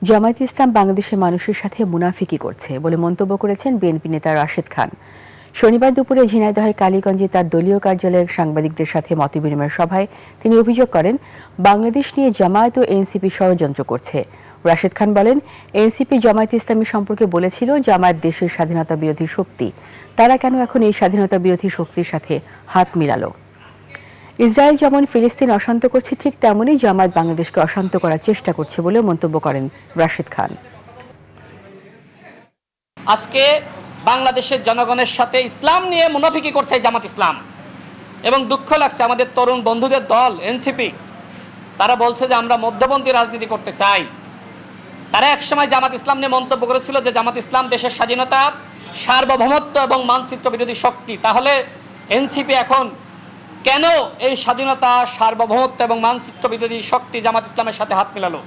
জামায়াতে ইসলাম বাংলাদেশের মানুষের সাথে মুনাফিকি করছে বলে মন্তব্য করেছেন বিএনপি নেতা রাশেদ খান। শনিবার দুপুরে ঝিনাইদহের কালীগঞ্জে তার দলীয় কার্যালয়ের সাংবাদিকদের সাথে মতবিনিময় সভায় তিনি অভিযোগ করেন, বাংলাদেশ নিয়ে জামায়াত ও এনসিপি ষড়যন্ত্র করছে। রাশেদ খান বলেন, এনসিপি জামায়াতে ইসলামী সম্পর্কে বলেছিল জামায়াত দেশের স্বাধীনতা বিরোধী শক্তি, তারা কেন এখন এই স্বাধীনতা বিরোধী শক্তির সাথে হাত মিলালো? ইসরায়েল যেমন ফিলিস্তিন অশান্ত করছে, ঠিক তেমনই জামায়াত বাংলাদেশকে অশান্ত করার চেষ্টা করছে বলে মন্তব্য করেন রাশেদ খান। আজকে বাংলাদেশের জনগণের সাথে ইসলাম নিয়ে মুনাফিকি করছে জামাত ইসলাম, এবং দুঃখ লাগছে আমাদের তরুণ বন্ধুদের দল এনসিপি, তারা বলছে যে আমরা মধ্যপন্থী রাজনীতি করতে চাই। তারা একসময় জামাত ইসলাম নিয়ে মন্তব্য করেছিল যে জামাত ইসলাম দেশের স্বাধীনতা, সার্বভৌমত্ব এবং মানচিত্র বিরোধী শক্তি। তাহলে এনসিপি এখন কেন এই স্বাধীনতা, সার্বভৌমত্ব এবং মানচিত্র বিরোধী শক্তি জামাত ইসলামের সাথে হাত মেলালো?